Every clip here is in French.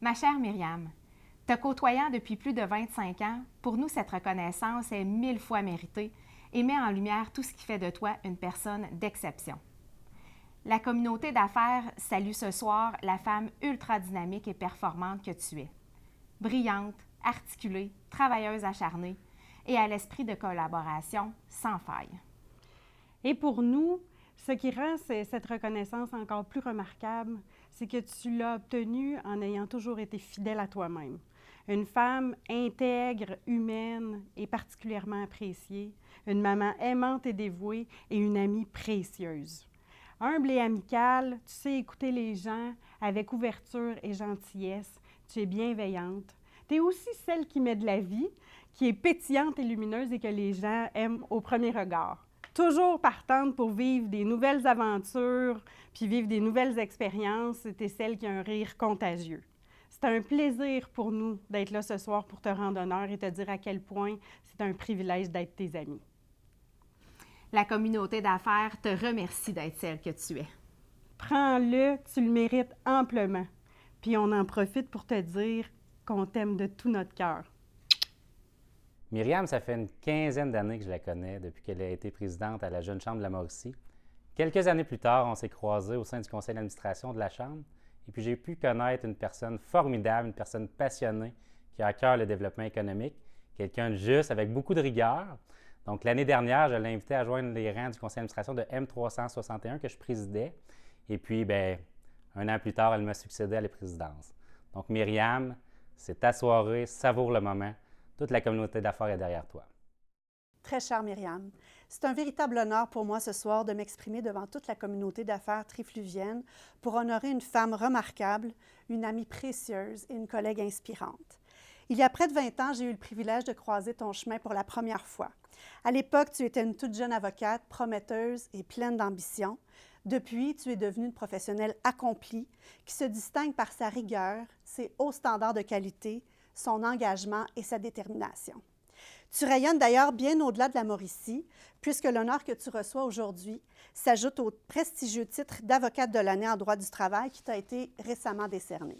Ma chère Myriam, te côtoyant depuis plus de 25 ans, pour nous, cette reconnaissance est 1000 fois méritée et met en lumière tout ce qui fait de toi une personne d'exception. La communauté d'affaires salue ce soir la femme ultra dynamique et performante que tu es. Brillante, articulée, travailleuse acharnée et à l'esprit de collaboration sans faille. Et pour nous, ce qui rend cette reconnaissance encore plus remarquable, c'est que tu l'as obtenue en ayant toujours été fidèle à toi-même. Une femme intègre, humaine et particulièrement appréciée, une maman aimante et dévouée et une amie précieuse. Humble et amicale, tu sais écouter les gens avec ouverture et gentillesse, tu es bienveillante. Tu es aussi celle qui met de la vie, qui est pétillante et lumineuse et que les gens aiment au premier regard. Toujours partante pour vivre des nouvelles aventures, puis vivre des nouvelles expériences, tu es celle qui a un rire contagieux. C'est un plaisir pour nous d'être là ce soir pour te rendre honneur et te dire à quel point c'est un privilège d'être tes amis. La communauté d'affaires te remercie d'être celle que tu es. Prends-le, tu le mérites amplement. Puis on en profite pour te dire qu'on t'aime de tout notre cœur. Myriam, ça fait une quinzaine d'années que je la connais, depuis qu'elle a été présidente à la Jeune Chambre de la Mauricie. Quelques années plus tard, on s'est croisés au sein du conseil d'administration de la Chambre, et puis j'ai pu connaître une personne formidable, une personne passionnée, qui a à cœur le développement économique, quelqu'un de juste, avec beaucoup de rigueur. Donc l'année dernière, je l'ai invitée à joindre les rangs du conseil d'administration de M361 que je présidais, et puis, un an plus tard, elle m'a succédé à la présidence. Donc Myriam, c'est ta soirée, savoure le moment. Toute la communauté d'affaires est derrière toi. Très chère Myriam, c'est un véritable honneur pour moi ce soir de m'exprimer devant toute la communauté d'affaires trifluvienne pour honorer une femme remarquable, une amie précieuse et une collègue inspirante. Il y a près de 20 ans, j'ai eu le privilège de croiser ton chemin pour la première fois. À l'époque, tu étais une toute jeune avocate, prometteuse et pleine d'ambition. Depuis, tu es devenue une professionnelle accomplie qui se distingue par sa rigueur, ses hauts standards de qualité, son engagement et sa détermination. Tu rayonnes d'ailleurs bien au-delà de la Mauricie, puisque l'honneur que tu reçois aujourd'hui s'ajoute au prestigieux titre d'avocate de l'année en droit du travail qui t'a été récemment décerné.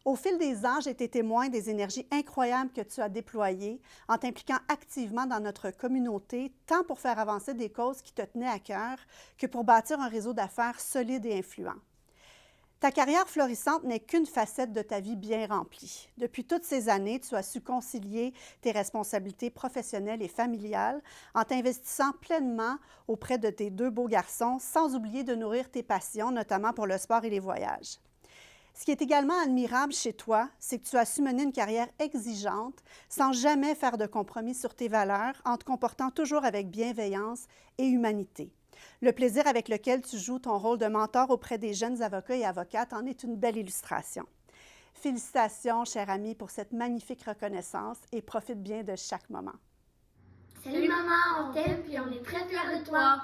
Au fil des ans, j'ai été témoin des énergies incroyables que tu as déployées en t'impliquant activement dans notre communauté, tant pour faire avancer des causes qui te tenaient à cœur que pour bâtir un réseau d'affaires solide et influent. Ta carrière florissante n'est qu'une facette de ta vie bien remplie. Depuis toutes ces années, tu as su concilier tes responsabilités professionnelles et familiales en t'investissant pleinement auprès de tes deux beaux garçons, sans oublier de nourrir tes passions, notamment pour le sport et les voyages. Ce qui est également admirable chez toi, c'est que tu as su mener une carrière exigeante sans jamais faire de compromis sur tes valeurs, en te comportant toujours avec bienveillance et humanité. Le plaisir avec lequel tu joues ton rôle de mentor auprès des jeunes avocats et avocates en est une belle illustration. Félicitations, chère amie, pour cette magnifique reconnaissance et profite bien de chaque moment. Salut maman, on t'aime puis on est très fiers de toi.